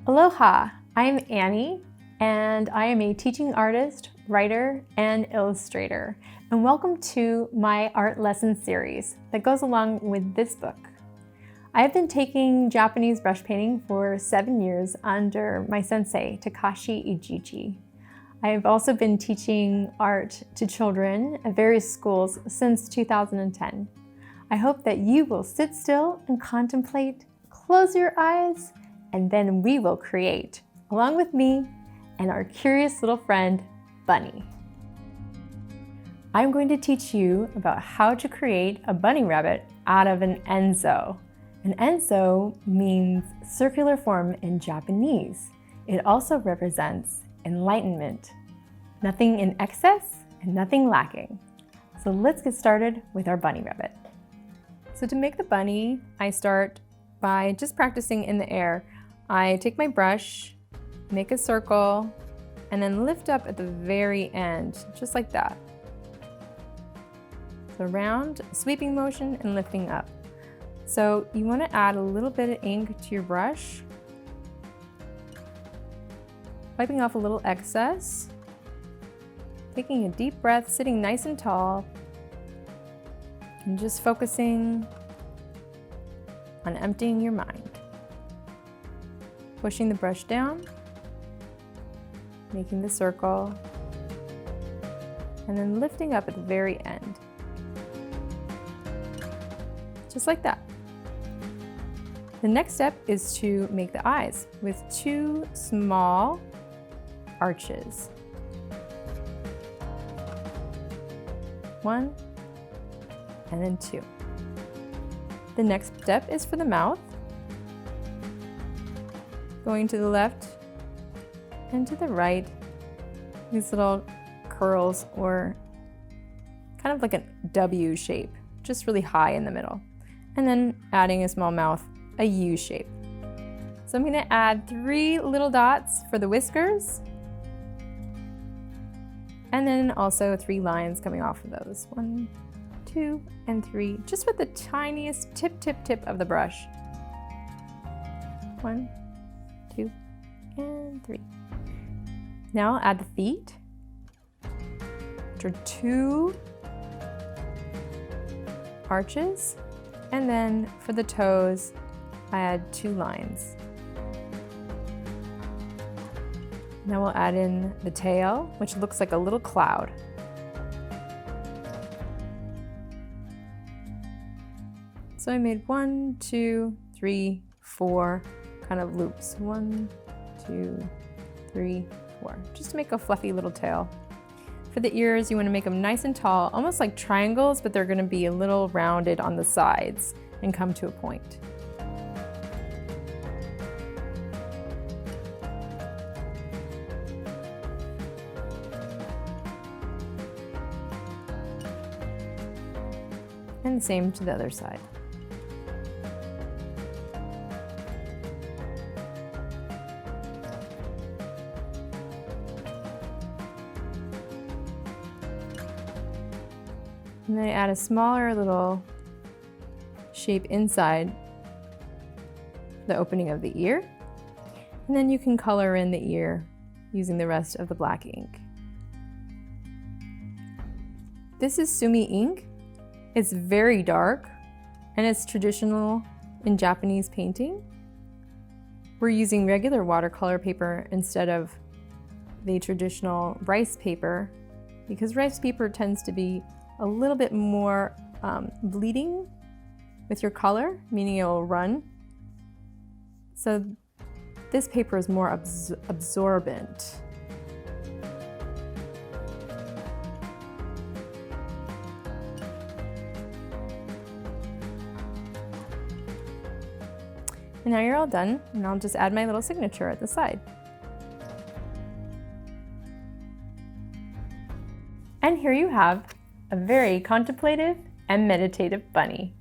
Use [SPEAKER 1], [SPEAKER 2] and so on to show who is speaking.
[SPEAKER 1] Aloha, I'm Annie, and I am a teaching artist, writer, and illustrator. And welcome to my art lesson series that goes along with this book. I've been taking Japanese brush painting for 7 years under my sensei, Takashi Ijiji. I've also been teaching art to children at various schools since 2010. I hope that you will sit still and contemplate, close your eyes, and then we will create, along with me and our curious little friend, Bunny. I'm going to teach you about how to create a bunny rabbit out of an enzo. An enzo means circular form in Japanese. It also represents enlightenment. Nothing in excess and nothing lacking. So let's get started with our bunny rabbit. So to make the bunny, I start by just practicing in the air. I take my brush, make a circle, and then lift up at the very end, just like that. So round, sweeping motion, and lifting up. So you want to add a little bit of ink to your brush, wiping off a little excess, taking a deep breath, sitting nice and tall, and just focusing on emptying your mind. Pushing the brush down, making the circle, and then lifting up at the very end. Just like that. The next step is to make the eyes with 2 small arches. 1 and then 2. The next step is for the mouth. Going to the left and to the right. These little curls, or kind of like a W shape, just really high in the middle. And then adding a small mouth, a U shape. So I'm going to add 3 little dots for the whiskers. And then also 3 lines coming off of those. 1, 2, and 3, just with the tiniest tip of the brush. 1, 2, and 3. Now I'll add the feet, which are 2 arches, and then for the toes, I add 2 lines. Now we'll add in the tail, which looks like a little cloud. So I made 1, 2, 3, 4 kind of loops. 1, 2, 3, 4, just to make a fluffy little tail. For the ears, you want to make them nice and tall, almost like triangles, but they're going to be a little rounded on the sides and come to a point. And the same to the other side. And then I add a smaller little shape inside the opening of the ear. And then you can color in the ear using the rest of the black ink. This is sumi ink. It's very dark and it's traditional in Japanese painting. We're using regular watercolor paper instead of the traditional rice paper, because rice paper tends to be a little bit more bleeding with your color, meaning it will run. So this paper is more absorbent. And now you're all done, and I'll just add my little signature at the side. And here you have a very contemplative and meditative bunny.